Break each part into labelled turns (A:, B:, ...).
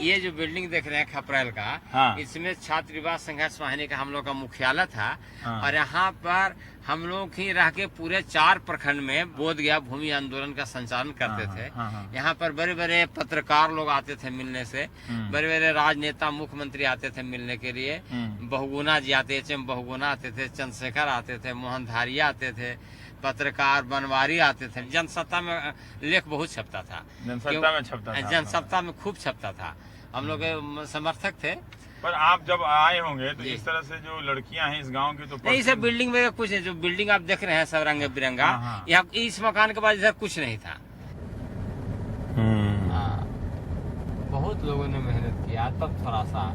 A: ये जो बिल्डिंग देख रहे हैं खपरेल का,
B: हाँ।
A: इसमें छात्र विवाह संघर्ष वाहिनी का हम लोग का मुख्यालय था।
B: हाँ।
A: और यहाँ पर हम लोग ही रह के पूरे 4 प्रखंड में बोध गया भूमि आंदोलन का संचालन करते थे। यहाँ पर बड़े बड़े पत्रकार लोग आते थे मिलने से, बड़े बड़े राजनेता मुख्यमंत्री आते थे मिलने के लिए। बहुगुणा जी आते थे, बहुगुणा आते थे, चंद्रशेखर आते थे, मोहन धारिया आते थे, पत्रकार बनवारी आते थे। जनसत्ता में लेख बहुत छपता था, जनसत्ता में खूब छपता था। हम लोग के समर्थक थे।
B: पर आप जब आए होंगे तो इस तरह से जो लड़कियां हैं इस गांव की तो
A: नहीं, सब बिल्डिंग में कुछ नहीं। जो बिल्डिंग आप देख रहे हैं सब रंग बिरंगा, यहाँ इस मकान के बाद इधर कुछ नहीं था। बहुत लोगों ने मेहनत किया, तब थोड़ा सा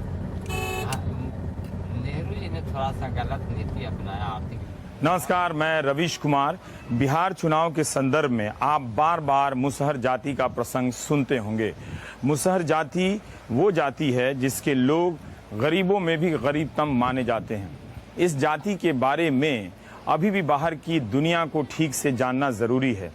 A: नेहरू जी ने थोड़ा सा गलत नीति अपनाया आर्थिक।
B: नमस्कार, मैं रवीश कुमार। बिहार चुनाव के संदर्भ में आप बार बार मुसहर जाति का प्रसंग सुनते होंगे। मुसहर जाति वो जाति है जिसके लोग गरीबों में भी गरीबतम माने जाते हैं। इस जाति के बारे में अभी भी बाहर की दुनिया को ठीक से जानना ज़रूरी है।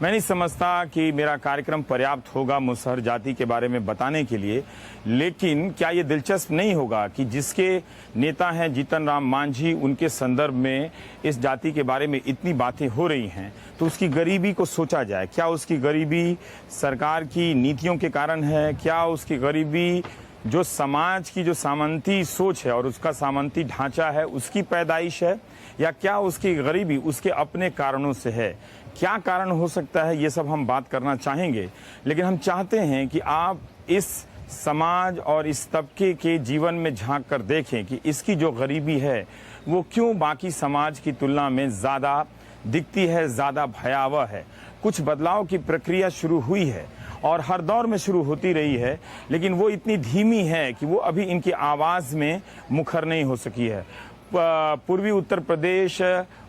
B: मैं नहीं समझता कि मेरा कार्यक्रम पर्याप्त होगा मुसहर जाति के बारे में बताने के लिए, लेकिन क्या ये दिलचस्प नहीं होगा कि जिसके नेता हैं जीतन राम मांझी, उनके संदर्भ में इस जाति के बारे में इतनी बातें हो रही हैं तो उसकी गरीबी को सोचा जाए। क्या उसकी गरीबी सरकार की नीतियों के कारण है? क्या उसकी गरीबी जो समाज की जो सामंती सोच है और उसका सामंती ढांचा है उसकी पैदाइश है, या क्या उसकी गरीबी उसके अपने कारणों से है? क्या कारण हो सकता है, ये सब हम बात करना चाहेंगे। लेकिन हम चाहते हैं कि आप इस समाज और इस तबके के जीवन में झांक कर देखें कि इसकी जो गरीबी है वो क्यों बाकी समाज की तुलना में ज़्यादा दिखती है, ज़्यादा भयावह है। कुछ बदलाव की प्रक्रिया शुरू हुई है और हर दौर में शुरू होती रही है, लेकिन वो इतनी धीमी है कि वो अभी इनकी आवाज़ में मुखर नहीं हो सकी है। पूर्वी उत्तर प्रदेश,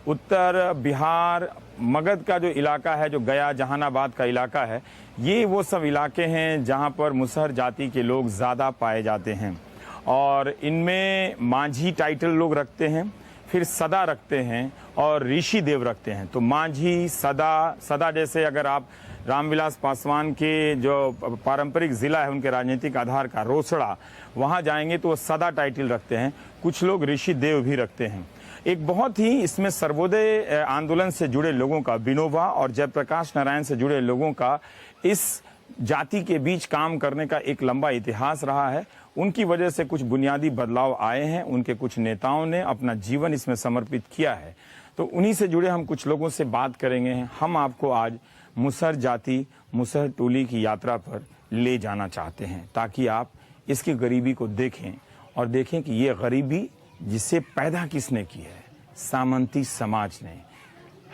B: उत्तर बिहार, मगध का जो इलाका है, जो गया जहानाबाद का इलाका है, ये वो सब इलाके हैं जहां पर मुसहर जाति के लोग ज़्यादा पाए जाते हैं। और इनमें मांझी टाइटल लोग रखते हैं, फिर सदा रखते हैं और ऋषि देव रखते हैं। तो मांझी, सदा जैसे अगर आप रामविलास पासवान के जो पारंपरिक ज़िला है उनके राजनीतिक आधार का रोसड़ा, वहाँ जाएंगे तो वो सदा टाइटल रखते हैं। कुछ लोग ऋषि देव भी रखते हैं। एक बहुत ही इसमें सर्वोदय आंदोलन से जुड़े लोगों का, विनोबा और जयप्रकाश नारायण से जुड़े लोगों का इस जाति के बीच काम करने का एक लंबा इतिहास रहा है। उनकी वजह से कुछ बुनियादी बदलाव आए हैं, उनके कुछ नेताओं ने अपना जीवन इसमें समर्पित किया है। तो उन्हीं से जुड़े हम कुछ लोगों से बात करेंगे। हम आपको आज मुसहर जाति, मुसहर टोली की यात्रा पर ले जाना चाहते हैं ताकि आप इसकी गरीबी को देखें और देखें कि ये गरीबी जिसे पैदा किसने की है? सामंती समाज ने।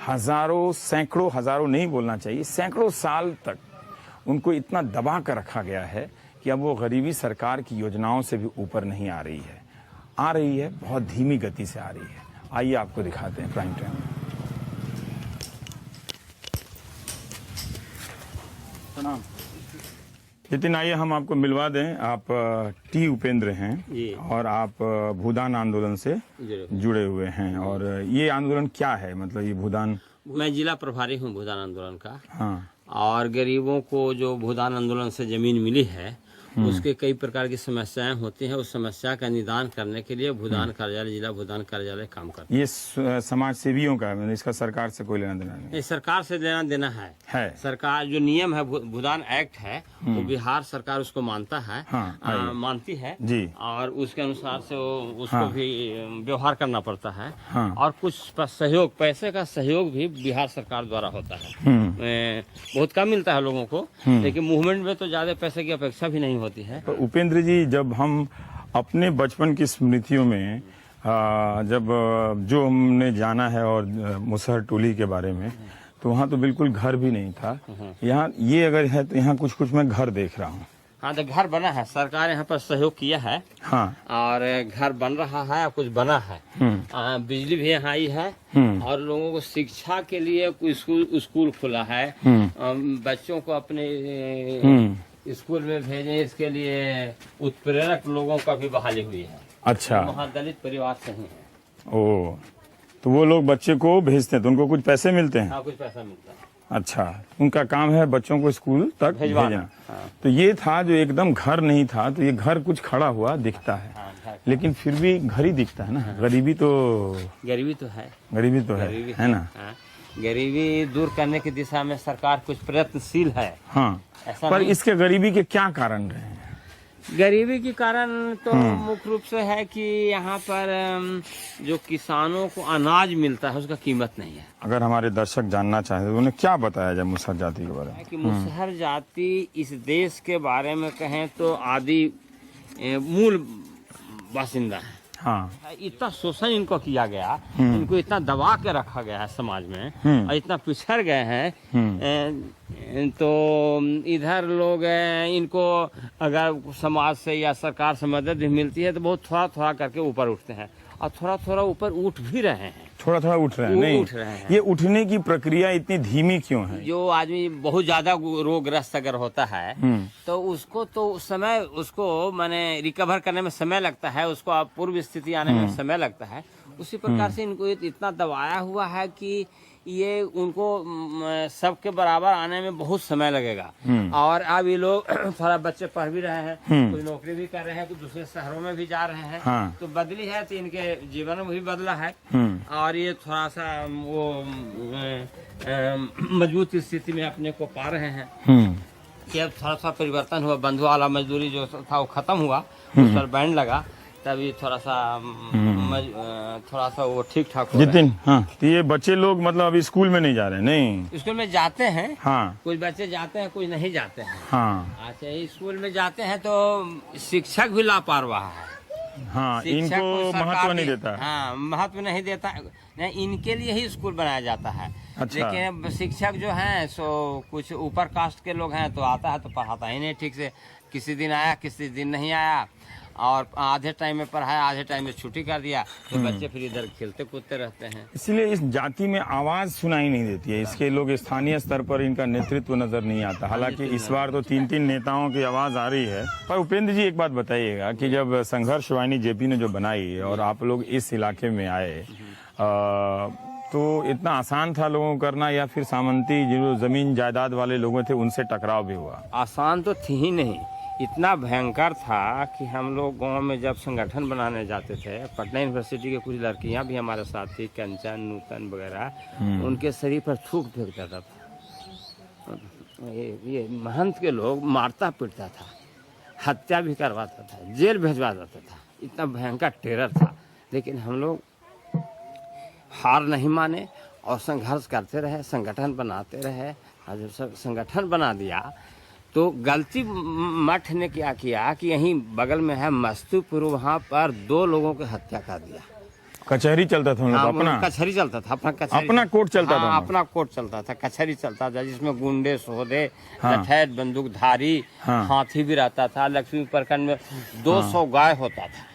B: हजारों, सैकड़ों, हजारों नहीं बोलना चाहिए, सैकड़ों साल तक उनको इतना दबा कर रखा गया है कि अब वो गरीबी सरकार की योजनाओं से भी ऊपर नहीं आ रही है। आ रही है, बहुत धीमी गति से आ रही है। आइए आपको दिखाते हैं प्राइम टाइम। प्रणाम नितिन, आइए हम आपको मिलवा दें। आप टी उपेंद्र हैं और आप भूदान आंदोलन से जुड़े हुए हैं। और ये आंदोलन क्या है, मतलब ये भूदान?
A: मैं जिला प्रभारी हूँ भूदान आंदोलन का।
B: हाँ।
A: और गरीबों को जो भूदान आंदोलन से जमीन मिली है उसके कई प्रकार की समस्याएं होती हैं। उस समस्या का निदान करने के लिए भूदान कार्यालय, जिला भूदान कार्यालय काम करता है।
B: ये समाज सेवियों का है, इसका सरकार से कोई लेना देना नहीं?
A: सरकार से लेना देना है। सरकार जो नियम है, भूदान एक्ट है, वो बिहार सरकार उसको मानता है। मानती है जी। और उसके अनुसार से उसको भी व्यवहार करना पड़ता है। और कुछ सहयोग, पैसे का सहयोग भी बिहार सरकार द्वारा होता है। बहुत कम मिलता है लोगों को, लेकिन मूवमेंट में तो ज्यादा पैसे की अपेक्षा भी नहीं होती है।
B: तो उपेंद्र जी, जब हम अपने बचपन की स्मृतियों में जब जो हमने जाना है और मुसहर टोली के बारे में, तो वहाँ तो बिल्कुल घर भी नहीं था। यहाँ ये अगर है तो यहाँ कुछ कुछ मैं घर देख रहा हूँ।
A: हाँ, तो घर बना है, सरकार यहाँ पर सहयोग किया है। हाँ। और घर बन रहा है, कुछ बना है। बिजली भी यहाँ आई है। और लोगों को शिक्षा के लिए स्कूल खुला है। बच्चों को अपने स्कूल में भेजने, इसके लिए उत्प्रेरक लोगों का भी बहाली हुई है। अच्छा। वहाँ दलित परिवार से ही है।
B: ओ, तो वो लोग बच्चे को भेजते हैं तो उनको कुछ पैसे मिलते हैं?
A: हाँ, कुछ पैसा मिलता है।
B: अच्छा, उनका काम है बच्चों को स्कूल तक भेजना।
A: हाँ।
B: तो ये था जो एकदम घर नहीं था, तो ये घर कुछ खड़ा हुआ दिखता है।
A: हाँ,
B: लेकिन फिर भी घर ही दिखता है ना। गरीबी तो
A: गरीबी तो है,
B: है ना।
A: हाँ। गरीबी दूर करने की दिशा में सरकार कुछ प्रयत्नशील है।
B: हाँ,
A: ऐसा
B: पर
A: नहीं।
B: इसके गरीबी के क्या कारण रहे हैं?
A: गरीबी के कारण तो मुख्य रूप से है कि यहाँ पर जो किसानों को अनाज मिलता है उसका कीमत नहीं है।
B: अगर हमारे दर्शक जानना चाहे तो उन्हें क्या बताया जाए मुसहर जाति के बारे में?
A: कि मुसहर जाति इस देश के बारे में कहें तो आदि मूल बासिंदा है।
B: हाँ,
A: इतना शोषण इनको किया गया, इनको इतना दबा के रखा गया है समाज में, और इतना पिछड़ गए हैं। तो इधर लोग इनको अगर समाज से या सरकार से मदद भी मिलती है तो बहुत थोड़ा थोड़ा करके ऊपर उठते हैं, और थोड़ा थोड़ा ऊपर उठ भी रहे हैं।
B: थोड़ा थोड़ा उठ रहे हैं। नहीं,
A: उठ रहे हैं।
B: ये उठने की प्रक्रिया इतनी धीमी क्यों है?
A: जो आदमी बहुत ज्यादा रोगग्रस्त अगर होता है तो उसको तो समय उसको माने रिकवर करने में समय लगता है, उसको पूर्व स्थिति आने में समय लगता है। उसी प्रकार से इनको इतना दबाया हुआ है कि ये उनको सबके बराबर आने में बहुत समय लगेगा। और अब ये लोग थोड़ा बच्चे पढ़ भी रहे हैं, कुछ नौकरी भी कर रहे हैं, कुछ दूसरे शहरों में भी जा रहे हैं।
B: हाँ।
A: तो बदली है तो इनके जीवन में भी बदला है। और ये थोड़ा सा वो मजबूत स्थिति में अपने को पा रहे हैं कि अब थोड़ा सा परिवर्तन हुआ। बंधु वाला मजदूरी जो था वो खत्म हुआ, उस पर बैन लगा, तभी थोड़ा सा वो ठीक ठाक हो
B: जितिन, हाँ, तो ये बच्चे लोग मतलब अभी स्कूल में नहीं जा रहे? नहीं,
A: स्कूल में जाते हैं।
B: हाँ,
A: कुछ बच्चे जाते हैं, कुछ नहीं जाते हैं।
B: हाँ,
A: अच्छा, स्कूल में जाते हैं तो शिक्षक भी लापरवाह है।
B: हाँ,
A: शिक्षक को
B: इनको
A: सरकार
B: महत्व नहीं
A: भी-
B: देता।
A: हाँ, महत्व नहीं देता। नहीं, इनके लिए ही स्कूल बनाया जाता है।
B: अच्छा।
A: लेकिन शिक्षक जो हैं सो कुछ ऊपर कास्ट के लोग हैं, तो आता है तो पढ़ाता ही नहीं ठीक से। किसी दिन आया, किसी दिन नहीं आया, और आधे टाइम में पढ़ाया, आधे टाइम में छुट्टी कर दिया, तो बच्चे फिर इधर खेलते कूदते रहते हैं।
B: इसलिए इस जाति में आवाज सुनाई नहीं देती है। इसके लोग स्थानीय स्तर पर इनका नेतृत्व नजर नहीं आता। हालांकि इस बार तो 3-3 नेताओं की आवाज आ रही है। पर उपेंद्र जी, एक बात बताइएगा कि जब संघर्ष वाहिनी जेपी ने जो बनाई और आप लोग इस इलाके में आए, तो इतना आसान था लोगों को करना, या फिर सामंती जो जमीन जायदाद वाले लोगों थे उनसे टकराव भी हुआ?
A: आसान तो थी ही नहीं, इतना भयंकर था कि हम लोग गांव में जब संगठन बनाने जाते थे, पटना यूनिवर्सिटी के कुछ लड़कियां भी हमारे साथ थी, कंचन, नूतन वगैरह, उनके शरीर पर थूक फेंक देता था। ये महंत के लोग मारता पीटता था, हत्या भी करवाता था, जेल भेजवा देता था। इतना भयंकर टेरर था। लेकिन हम लोग हार नहीं माने और संघर्ष करते रहे, संगठन बनाते रहे। और जब संगठन बना दिया तो गलती मठ ने क्या किया कि यहीं बगल में है मस्तूपुर, वहाँ पर 2 लोगों की हत्या कर दिया।
B: कचहरी चलता था
A: हाँ,
B: अपना
A: कचहरी चलता था,
B: अपना कोर्ट चलता था।
A: अपना कोर्ट चलता था, कचहरी चलता था, जिसमें गुंडे, सोहदे, लठैत, बंदूकधारी, हाथी भी रहता था। लक्ष्मी प्रखंड में 200 गाय होता था,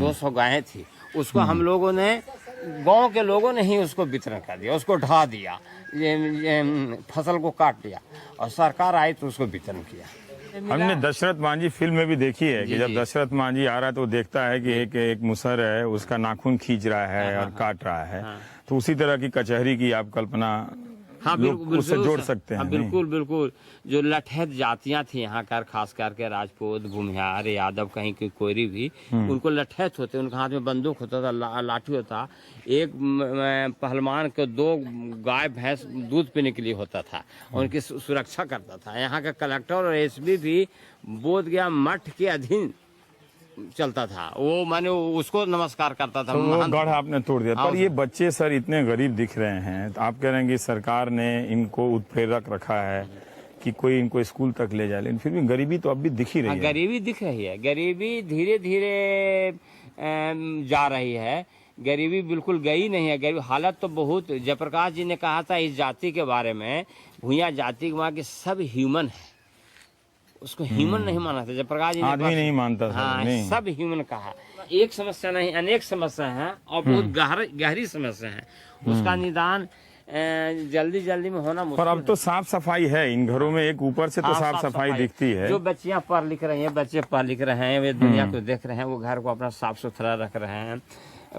A: 200 गायें थी। उसको हम लोगों ने, गांव के लोगों ने ही उसको वितरण कर दिया, उसको ढा दिया, ये फसल को काट दिया, और सरकार आई तो उसको वितरण किया।
B: हमने दशरथ मांझी फिल्म में भी देखी है कि जब दशरथ मांझी आ रहा है तो देखता है कि एक मुसहर है, उसका नाखून खींच रहा है और काट रहा है। तो उसी तरह की कचहरी की आप कल्पना उससे जोड़ सकते हैं?
A: हाँ, बिल्कुल बिल्कुल। जो लठैत जातियां थी यहाँ का, खास करके राजपूत, भूमिहार, यादव, कहीं की कोई भी, उनको लठैत होते, उनके हाथ में बंदूक होता था, लाठी होता। एक पहलवान को 2 गाय भैंस दूध पीने के लिए होता था, उनकी सुरक्षा करता था। यहाँ का कलेक्टर और एसपी भी बोधगया मठ के अधीन चलता था, वो माने उसको नमस्कार करता था।
B: तो वो गढ़ आपने तोड़ दिया।
A: हाँ,
B: पर ये बच्चे सर इतने गरीब दिख रहे हैं, तो आप कह रहे हैं कि सरकार ने इनको उत्प्रेरक रखा है कि कोई इनको स्कूल तक ले जाए, लेकिन फिर भी गरीबी तो अब भी दिख ही रही है।
A: गरीबी दिख रही है, गरीबी धीरे धीरे जा रही है। गरीबी बिल्कुल गई नहीं है, गरीबी हालत तो बहुत। जयप्रकाश जी ने कहा था इस जाति के बारे में, भूया जाति के वहाँ के सब ह्यूमन है, उसको ह्यूमन नहीं माना था। जयप्रकाश जी ने
B: आदमी नहीं मानता था।
A: हाँ,
B: नहीं।
A: सब ह्यूमन कहा। एक समस्या नहीं, अनेक समस्या है, और बहुत गहरी समस्या है। उसका निदान जल्दी जल्दी में होना
B: पर
A: मुश्किल
B: अब तो साफ सफाई है इन घरों में, एक ऊपर से तो
A: हाँ,
B: साफ सफाई दिखती है।
A: जो बच्चियां पढ़ लिख रही हैं, बच्चे पढ़ लिख रहे हैं, वे दुनिया को देख रहे हैं, वो घर को अपना साफ सुथरा रख रहे हैं,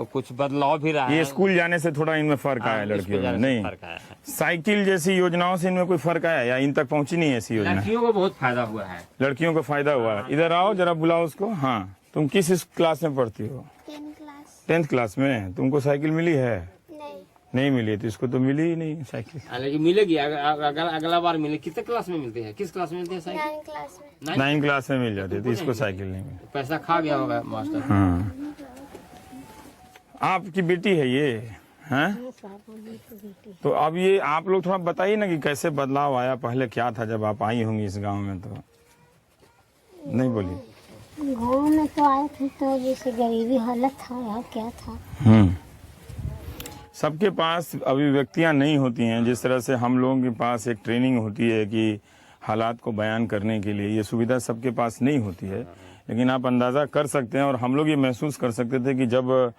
A: कुछ बदलाव भी रहा है।
B: ये स्कूल जाने से थोड़ा इनमें फर्क आया है लड़कियों में? नहीं,
A: फर्क आया है।
B: साइकिल जैसी योजनाओं से इनमें कोई फर्क आया या इन तक पहुंची नहीं ऐसी योजना?
A: लड़कियों को बहुत फायदा हुआ है।
B: लड़कियों को फायदा हुआ है। इधर आओ जरा, बुलाओ उसको। हाँ, तुम किस क्लास में पढ़ती हो? 10th क्लास में। तुमको साइकिल मिली है? नहीं मिली है, तो इसको तो मिली ही नहीं साइकिल।
A: लेकिन मिलेगी अगला बार मिले। कितने क्लास में मिलती है? किस क्लास में मिलती है साइकिल?
B: 9 क्लास में मिल जाती है, तो इसको साइकिल नहीं मिली।
A: पैसा खा गया होगा मास्टर।
B: हाँ, आपकी बेटी है ये? हैं? तो अब ये आप लोग थोड़ा बताइए ना कि कैसे बदलाव आया, पहले क्या था जब आप आई होंगी इस गांव में? तो नहीं बोली।
C: गाँव में तो आए थे तो जैसे गरीबी हालत था या क्या था।
B: सबके पास अभिव्यक्तियां नहीं होती हैं जिस तरह से हम लोगों के पास एक ट्रेनिंग होती है कि हालात को बयान करने के लिए, ये सुविधा सबके पास नहीं होती है। लेकिन आप अंदाज़ा कर सकते हैं, और हम लोग ये महसूस कर सकते थे कि जब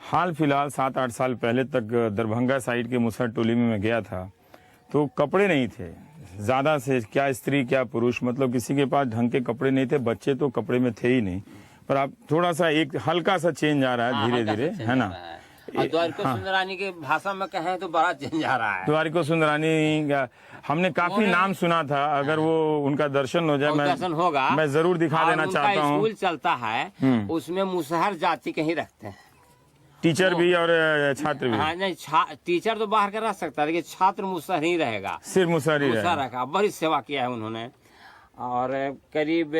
B: हाल फिलहाल 7-8 साल पहले तक दरभंगा साइड के मुसहर टोली में मैं गया था, तो कपड़े नहीं थे ज़्यादा से, क्या स्त्री क्या पुरुष, मतलब किसी के पास ढंग के कपड़े नहीं थे। बच्चे तो कपड़े में थे ही नहीं। पर अब थोड़ा सा एक हल्का सा चेंज आ रहा है धीरे धीरे, है ना?
A: द्वारिका सुंदरानी के भाषा में कहें तो बड़ा चेंज आ रहा है।
B: द्वारिका सुंदरानी का हमने काफी नाम सुना था, अगर वो उनका दर्शन हो जाए,
A: दर्शन होगा,
B: मैं जरूर दिखा देना चाहता हूँ।
A: स्कूल चलता है, उसमें मुसहर जाति के ही रखते हैं,
B: टीचर भी और छात्र भी।
A: हाँ, नहीं टीचर तो बाहर का रह सकता है, लेकिन छात्र मुसहर ही रहेगा,
B: सिर्फ मुसहर ही रहेगा।
A: बड़ी सेवा किया है उन्होंने, और करीब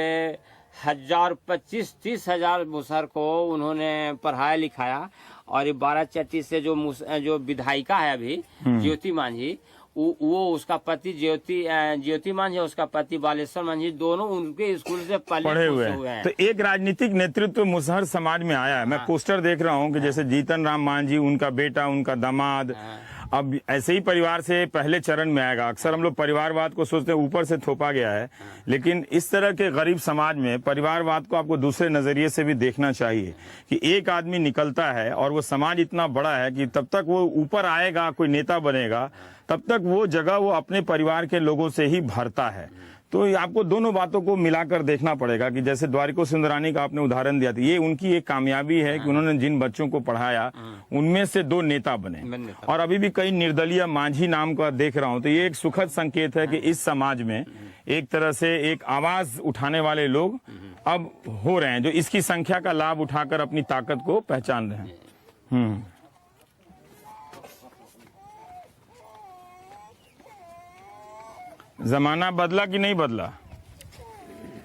A: 1025-30 हजार मुसहर को उन्होंने पढ़ाया लिखाया। और ये 12 चट्टी से जो विधायिका है अभी, ज्योति मांझी, वो उसका पति ज्योति मांझी, उसका पति बालेश्वर मांझी, दोनों उनके स्कूल से पढ़े हुए हैं।
B: तो एक राजनीतिक नेतृत्व मुसहर समाज में आया है। मैं पोस्टर देख रहा हूँ कि जैसे जीतन राम मांझी, उनका बेटा, उनका दामाद, अब ऐसे ही परिवार से पहले चरण में आएगा। अक्सर हम लोग परिवारवाद को सोचते हैं ऊपर से थोपा गया है, लेकिन इस तरह के गरीब समाज में परिवारवाद को आपको दूसरे नजरिए से भी देखना चाहिए कि एक आदमी निकलता है और वो समाज इतना बड़ा है कि तब तक वो ऊपर आएगा, कोई नेता बनेगा, तब तक वो जगह वो अपने परिवार के लोगों से ही भरता है। तो आपको दोनों बातों को मिलाकर देखना पड़ेगा कि जैसे द्वारिका सुंदरानी का आपने उदाहरण दिया था, ये उनकी एक कामयाबी है कि उन्होंने जिन बच्चों को पढ़ाया उनमें से 2 नेता बने। और अभी भी कई निर्दलीय मांझी नाम का देख रहा हूं, तो ये एक सुखद संकेत है कि इस समाज में एक तरह से एक आवाज उठाने वाले लोग अब हो रहे हैं, जो इसकी संख्या का लाभ उठाकर अपनी ताकत को पहचान रहे हैं। जमाना बदला कि नहीं बदला?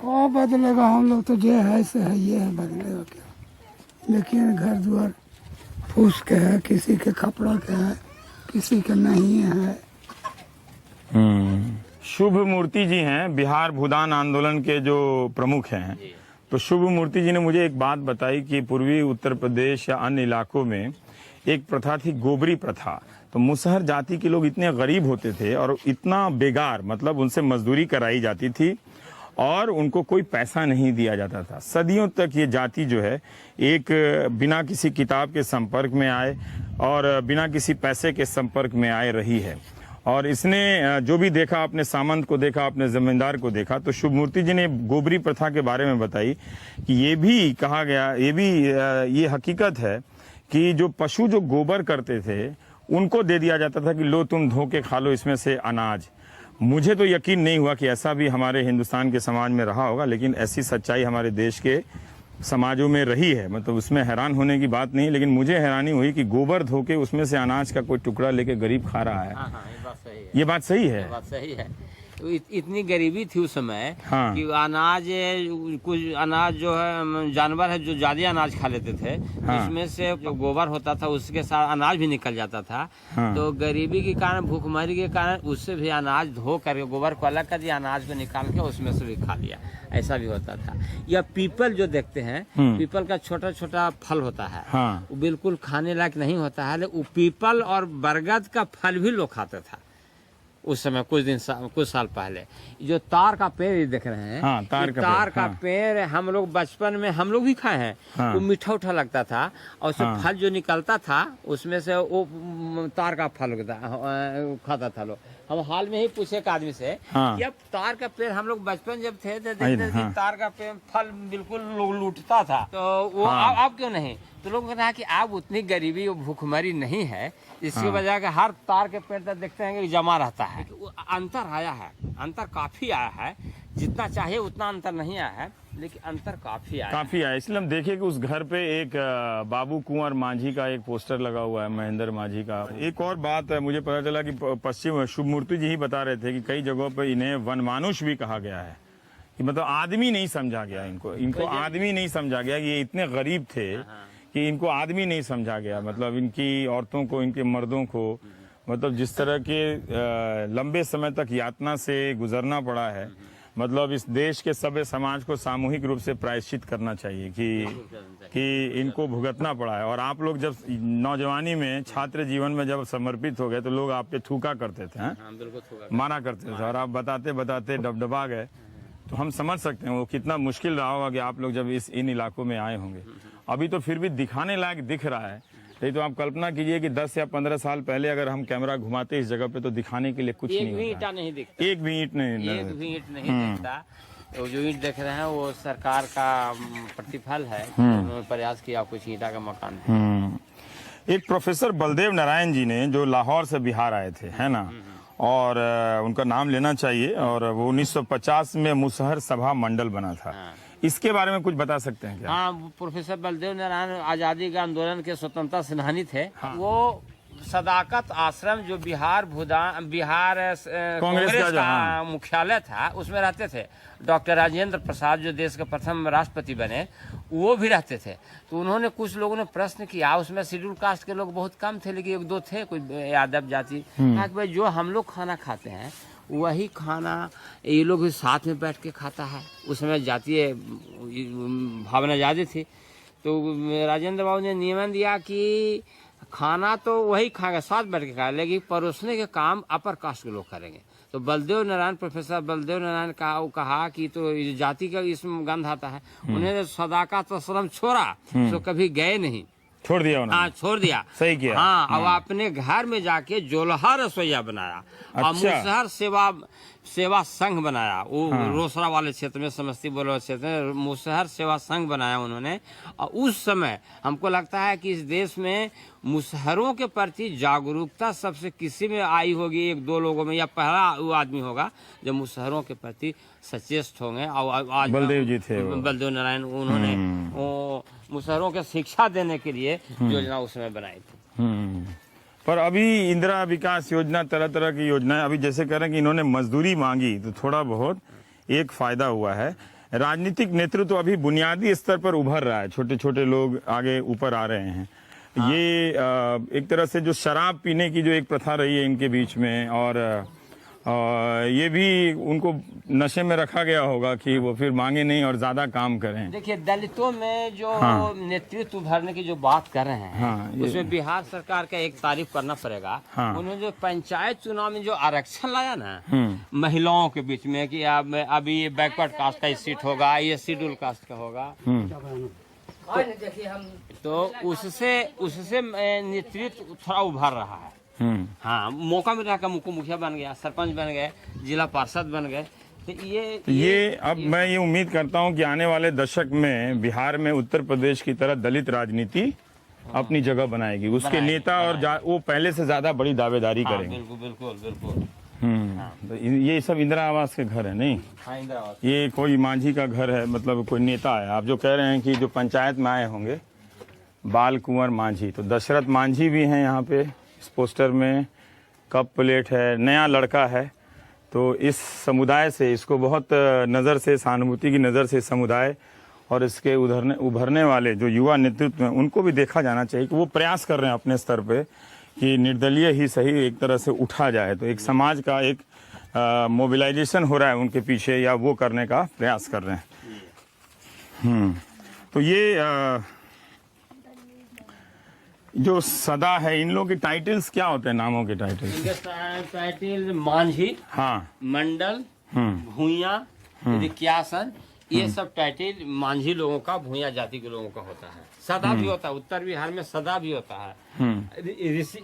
D: क्या बदलेगा, हम लोग तो जो है से है, ये है, बदलेगा क्या? लेकिन घर द्वार फूस के है, किसी के कपड़ा के है, किसी के नहीं है।
B: शुभ मूर्ति जी हैं, बिहार भूदान आंदोलन के जो प्रमुख हैं। तो शुभ मूर्ति जी ने मुझे एक बात बताई कि पूर्वी उत्तर प्रदेश या अन्य इलाकों में एक प्रथा थी, गोबरी प्रथा। तो मुसहर जाति के लोग इतने गरीब होते थे और इतना बेगार, मतलब उनसे मजदूरी कराई जाती थी और उनको कोई पैसा नहीं दिया जाता था। सदियों तक ये जाति जो है एक बिना किसी किताब के संपर्क में आए और बिना किसी पैसे के संपर्क में आए रही है। और इसने जो भी देखा, अपने सामंत को देखा, अपने जमींदार को देखा। तो शुभ मूर्ति जी ने गोबरी प्रथा के बारे में बताई कि ये भी कहा गया, ये हकीकत है कि जो पशु जो गोबर करते थे उनको दे दिया जाता था कि लो तुम धो के खा लो इसमें से अनाज। मुझे तो यकीन नहीं हुआ कि ऐसा भी हमारे हिंदुस्तान के समाज में रहा होगा, लेकिन ऐसी सच्चाई हमारे देश के समाजों में रही है। मतलब उसमें हैरान होने की बात नहीं, लेकिन मुझे हैरानी हुई कि गोबर धो के उसमें से अनाज का कोई टुकड़ा लेके गरीब खा रहा है। ये बात सही है।
A: ये बात सही है। इतनी गरीबी थी उस समय कि अनाज, कुछ अनाज जो है जानवर है जो ज्यादा अनाज खा लेते थे, उसमें से जो गोबर होता था उसके साथ अनाज भी निकल जाता था। तो गरीबी के कारण, भूखमरी के कारण उससे भी अनाज धो करके गोबर को अलग कर दिया, अनाज को निकाल के उसमें से भी खा लिया, ऐसा भी होता था। या पीपल जो देखते हैं, पीपल का छोटा छोटा फल होता है, वो बिल्कुल खाने लायक नहीं होता है, लेकिन पीपल और बरगद का फल भी लोग खाते था। उस समय कुछ साल पहले जो तार का पेड़ ये देख रहे हैं।
B: हाँ, तार का
A: पेड़ हम लोग बचपन में हम लोग भी खाए हैं।
B: हाँ।
A: वो मीठा उठा लगता था और उसमें फल जो निकलता था उसमें से वो तार का फल खाता था लोग। हम हाल में ही पूछे एक आदमी से कि अब तार का पेड़ हम लोग बचपन जब थे देखते थे तार का पेड़ फल बिल्कुल लूटता था, तो वो अब क्यों नहीं? तो लोग कहते हैं कि अब उतनी गरीबी और भूखमरी नहीं है, इसकी वजह के हर तार के पेड़ तक देखते हैं कि जमा रहता है। अंतर आया है, अंतर काफी आया है, जितना चाहिए उतना अंतर नहीं आया है, लेकिन अंतर काफी आया।
B: इसलिए हम देखे कि उस घर पे एक बाबू कुंवर मांझी का एक पोस्टर लगा हुआ है, महेंद्र मांझी का। एक और बात है, मुझे पता चला कि पश्चिम शुभ मूर्ति जी ही बता रहे थे कि कई जगहों पे इन्हें वनमानुष भी कहा गया है, कि मतलब आदमी नहीं समझा गया इनको आदमी नहीं समझा गया कि ये इतने गरीब थे कि इनको आदमी नहीं समझा गया। मतलब इनकी औरतों को, इनके मर्दों को, मतलब जिस तरह के लंबे समय तक यातना से गुजरना पड़ा है, मतलब इस देश के सभ्य समाज को सामूहिक रूप से प्रायश्चित करना चाहिए कि इनको भुगतना पड़ा है। और आप लोग जब नौजवानी में, छात्र जीवन में जब समर्पित हो गए तो लोग आप पे थूका करते थे, मारा करते थे, और आप बताते बताते डबडबा गए। तो हम समझ सकते हैं वो कितना मुश्किल रहा होगा कि आप लोग जब इन इलाकों में आए होंगे। अभी तो फिर भी दिखाने लायक दिख रहा है, नहीं तो आप कल्पना कीजिए कि 10 या 15 साल पहले अगर हम कैमरा घुमाते इस जगह पे तो दिखाने के लिए कुछ नहीं होता। एक भी ईंट नहीं
A: दिखता। तो जो ईंट देख रहे हैं वो सरकार का प्रतिफल है, उन्होंने प्रयास किया कुछ ईंटा का मकान।
B: एक प्रोफेसर बलदेव नारायण जी ने जो लाहौर से बिहार आए थे, है ना, और उनका नाम लेना चाहिए, और वो 1950 में मुसहर सभा मंडल बना था। इसके बारे में कुछ बता सकते हैं क्या?
A: हाँ, प्रोफेसर बलदेव नारायण आजादी के आंदोलन के स्वतंत्रता सेनानी थे। वो सदाकत आश्रम जो बिहार कांग्रेस का मुख्यालय था उसमें रहते थे। डॉक्टर राजेंद्र प्रसाद जो देश के प्रथम राष्ट्रपति बने वो भी रहते थे। तो उन्होंने, कुछ लोगों ने प्रश्न किया, उसमें शेड्यूल कास्ट के लोग बहुत कम थे, लेकिन एक दो थे कोई यादव जाति, कहा कि भाई जो हम लोग खाना खाते हैं वही खाना ये लोग साथ में बैठ के खाता है। उस समय जातीय भावना ज़्यादा थी, तो राजेंद्र बाबू ने नियमन दिया कि खाना तो वही खाएगा, साथ बैठ के खाएगा, लेकिन परोसने के काम अपर कास्ट के लोग करेंगे। तो बलदेव नारायण, प्रोफेसर बलदेव नारायण कहा कि तो जाति का इसमें गंध आता है। उन्हें सदाकत आश्रम छोड़ा तो कभी गए नहीं,
B: छोड़ दिया उन्होंने।
A: हाँ, छोड़ दिया,
B: सही किया।
A: हाँ, अब अपने घर में जाके जोल्हा रसोईया बनाया।
B: अच्छा।
A: और मुसहर सेवा संघ बनाया, वो रोसड़ा वाले क्षेत्र में, समस्तीपुर वाले क्षेत्र में मुसहर सेवा संघ बनाया उन्होंने। और उस समय हमको लगता है कि इस देश में मुसहरों के प्रति जागरूकता सबसे किसी में आई होगी, एक दो लोगों में, या पहला वो आदमी होगा जो मुसहरों के प्रति सचेत होंगे। और आज
B: बलदेव जी थे,
A: बलदेव नारायण, उन्होंने वो मुसहरों के शिक्षा देने के लिए योजना उस समय बनाई थी।
B: पर अभी इंदिरा विकास योजना, तरह तरह की योजनाएं, अभी जैसे कह रहे हैं कि इन्होंने मजदूरी मांगी तो थोड़ा बहुत एक फायदा हुआ है। राजनीतिक नेतृत्व तो अभी बुनियादी स्तर पर उभर रहा है, छोटे छोटे लोग आगे ऊपर आ रहे हैं। ये एक तरह से जो शराब पीने की जो एक प्रथा रही है इनके बीच में, और ये भी उनको नशे में रखा गया होगा कि वो फिर मांगे नहीं और ज्यादा काम करें।
A: देखिए, दलितों में जो नेतृत्व उभरने की जो बात कर रहे हैं, उसमें बिहार सरकार का एक तारीफ करना पड़ेगा। उन्होंने जो पंचायत चुनाव में जो आरक्षण लाया ना महिलाओं के बीच में, कि अभी ये बैकवर्ड कास्ट का सीट होगा, ये शेड्यूल कास्ट का होगा, तो उससे नेतृत्व थोड़ा उभर रहा है। हाँ, मौका मिल रहा है, मुखिया बन गया, सरपंच बन गए, जिला पार्षद बन गए। तो ये
B: अब मैं ये उम्मीद करता हूँ कि आने वाले दशक में बिहार में उत्तर प्रदेश की तरह दलित राजनीति अपनी जगह बनाएगी। उसके नेता और वो पहले से ज्यादा बड़ी दावेदारी करेंगे।
A: बिल्कुल बिल्कुल बिल्कुल।
B: तो ये सब इंदिरा आवास के घर है नहीं?
A: हाँ, इंदिरा आवास।
B: ये कोई मांझी का घर है, मतलब कोई नेता है। आप जो कह रहे हैं कि जो पंचायत में आए होंगे बाल कुंवर मांझी, तो दशरथ मांझी भी हैं यहाँ पे। इस पोस्टर में कप प्लेट है, नया लड़का है। तो इस समुदाय से, इसको बहुत नज़र से, सहानुभूति की नज़र से समुदाय और इसके उभरने वाले जो युवा नेतृत्व हैं उनको भी देखा जाना चाहिए कि वो प्रयास कर रहे हैं अपने स्तर पे कि निर्दलीय ही सही एक तरह से उठा जाए। तो एक समाज का एक मोबिलाइजेशन हो रहा है उनके पीछे, या वो करने का प्रयास कर रहे हैं। तो जो सदा है, इन लोगों के टाइटल्स क्या होते हैं, नामों के टाइटल्स?
A: इनके टाइटल मांझी,
B: हाँ।
A: मंडल,
B: हम्म।
A: भूया, रिक्यासन, ये सब टाइटल मांझी लोगों का, भूया जाति के लोगों का होता है। सदा भी होता है, उत्तर बिहार में सदा भी होता है,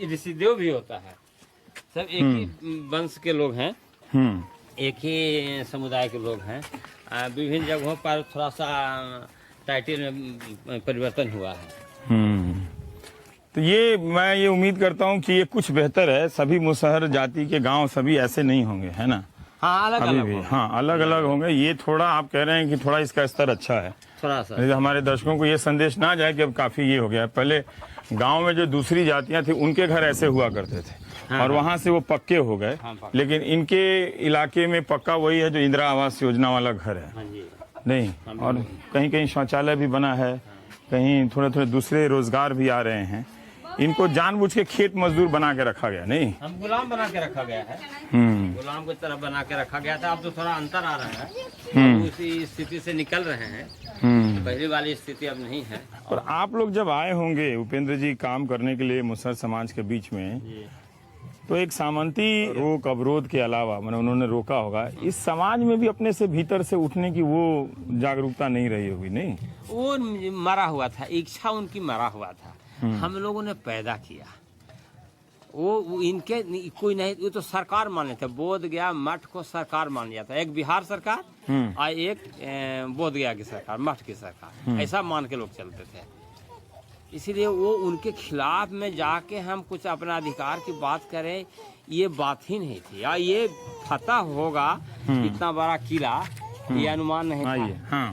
A: ऋषिदेव भी होता है। सब एक ही वंश के लोग हैं, एक ही समुदाय के लोग हैं। विभिन्न जगहों पर थोड़ा सा टाइटल में परिवर्तन हुआ है।
B: तो मैं ये उम्मीद करता हूँ कि ये कुछ बेहतर है। सभी मुसहर जाति के गांव सभी ऐसे नहीं होंगे, है ना?
A: हाँ, अलग
B: अभी
A: अलग
B: भी
A: होगा।
B: हाँ, अलग अलग होंगे। ये थोड़ा आप कह रहे हैं कि थोड़ा इसका स्तर अच्छा है,
A: थोड़ा सा।
B: नहीं तो हमारे दर्शकों को ये संदेश ना जाए कि अब काफी ये हो गया है। पहले गांव में जो दूसरी जातियां थी उनके घर ऐसे हुआ करते थे,
A: हाँ,
B: और वहां से वो पक्के हो गए।
A: हाँ,
B: लेकिन इनके इलाके में पक्का वही है जो इंदिरा आवास योजना वाला घर है।
A: हाँ जी।
B: नहीं, और कहीं कहीं शौचालय भी बना है, कहीं थोड़े थोड़े दूसरे रोजगार भी आ रहे हैं। इनको जानबूझ के खेत मजदूर बना के रखा गया, नहीं?
A: हम गुलाम बना के रखा गया है, गुलाम की तरह बना के रखा गया था। अब तो थोड़ा अंतर आ रहा है, अब उसी स्थिति से निकल रहे हैं। पहली वाली स्थिति अब नहीं है।
B: पर आप लोग जब आए होंगे उपेंद्र जी काम करने के लिए मुसहर समाज के बीच में, तो एक सामंती रोक अवरोध के अलावा मैंने उन्होंने रोका होगा, इस समाज में भी अपने से भीतर से उठने की वो जागरूकता नहीं रही होगी, नहीं?
A: वो मरा हुआ था, इच्छा उनकी मरा हुआ था, हम लोगों ने पैदा किया। वो इनके कोई नहीं, वो तो सरकार माने थे। बोध गया मठ को सरकार मान लिया था, एक बिहार सरकार और एक बोध गया की सरकार, मठ की सरकार, ऐसा मान के लोग चलते थे। इसीलिए वो उनके खिलाफ में जाके हम कुछ अपना अधिकार की बात करें, ये बात ही नहीं थी। या ये फतह होगा इतना बड़ा किला, ये अनुमान नहीं था।
B: हाँ।